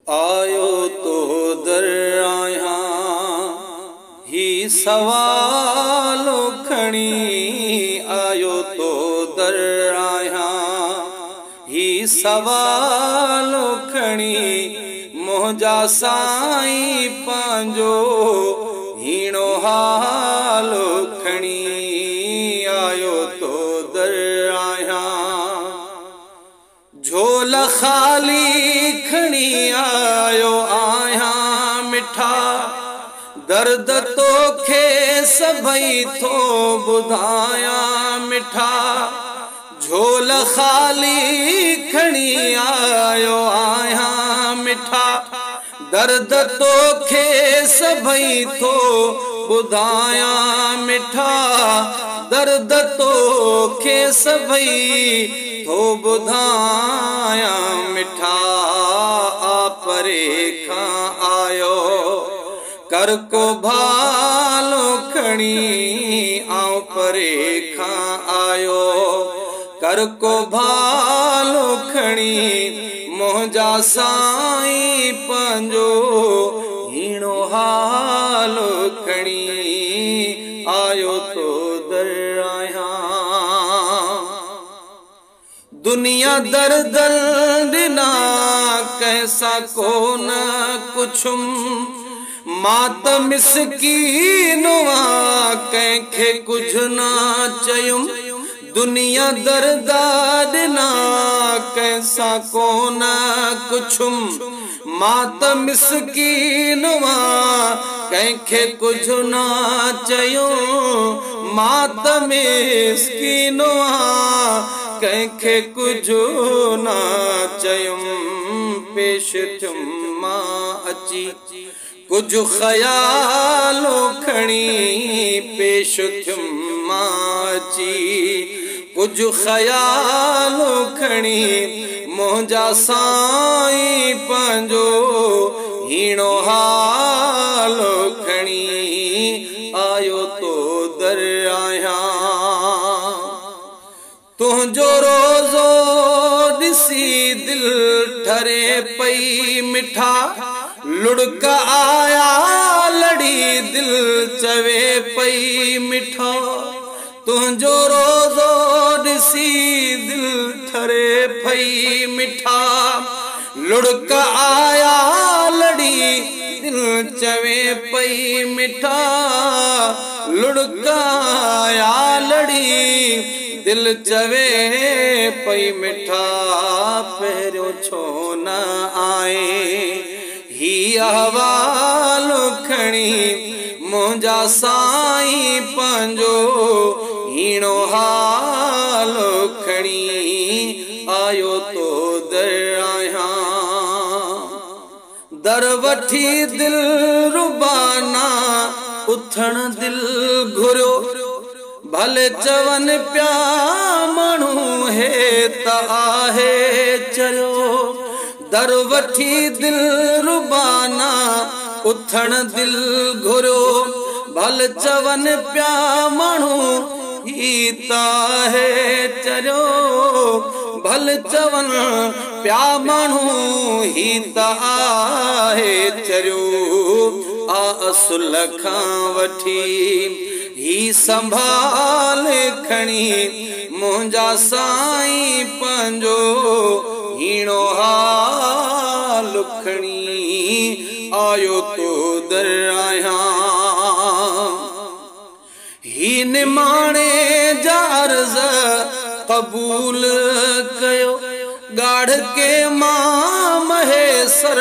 आयो तो दर आहियां ही सवालो खणी आयो तो दर आहियां ही सवालो खणी मोजा साईं पंहिंजो हीणो हालो खणी आयो तो दर आहियां झोल खाली खणी आयो आहियां मिठा दर्द तोखे सभई थो ॿुधायां मिठा झोल खाली खणी आयो आहियां मिठा दर्द तोखे सभई थो ॿुधायां मिठा दर्द तोखे सभई थो ॿुधायां मिठा आपरे खां आयो कर को भालो खणी आऊं परे खां आयो कर को भालो खणी मोजा साईं पंहिंजो हीणो हालो खणी आयो तो दर आहियां दुनिया दर्दल ॾिना कैसा कोन कुझु मात मिसकीन कंहिंखे कुझु न चयुम दुनिया दर्दा ॾिना कैसा कोन कुझु मात मिसकीन कंहिंखे कुझु न चयो मात मिसकीन कंहिंखे कुझु न चयुम पेश थियुम मां अची कुझु ख़यालो खणी पेश थियुम मां अची कुझु ख़यालो खणी मोजा साईं पंहिंजो हीणो हालो खणी आयो तो दर आहियां तुंहिंजो रोज़ो ॾिसी दिलि ठरे पई मिठा लुड़क आया लड़ी दिल चवे पई मिठा तुंहिंजो रोज़ो ॾिसी दिल ठरे पई मिठा लुड़क आया लड़ी दिल चवे पई मिठा लुड़क आया लड़ी दिल चवे पई मिठा पहिरियों छो न आए ही अहवालो खणी मोजा साईं पंहिंजो हीणो हालो खणी आयो तो दर आहियां दर वठी दिल रुबाना उथण दिल घुरियो भले चवनि पिया माण्हू हे त आहे चरियो दर वठी दिल रुबाना उथण दिल घुरियो भल चवन पिया माण्हू ही त आहे चरियो भल चवन पिया माण्हू ही त आहे चरियो आ असुल खां वठी ही संभाल खणी मुंहिंजा साईं पंहिंजो हीणो हाल खणी आयो तो दर आहियां ही निमाणे जा अर्ज़ क़बूल कयो गाढ़ के मां महेसर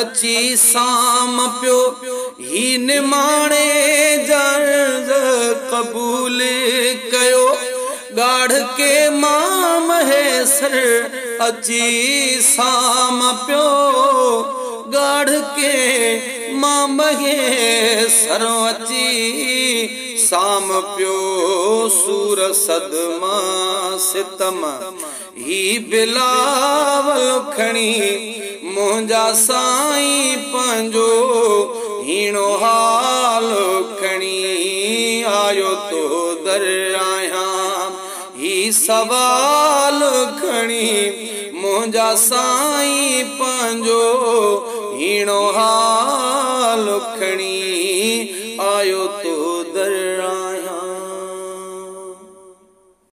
अची साम पियो ही निमाणे जा अर्ज़ क़बूल कयो गाढ़ के मां महेसर अची साम पियो गाढ़ के मां महेसर अची साम पियो सूर सदमा सितम ही बिलावल खणी मुंहिंजा साईं पंहिंजो हीणो हालो खणी आयो तो दर आहियां ही सवाल खणी तुंहिंजा साईं पंहिंजो हीणो हाल खणी आयो तो दर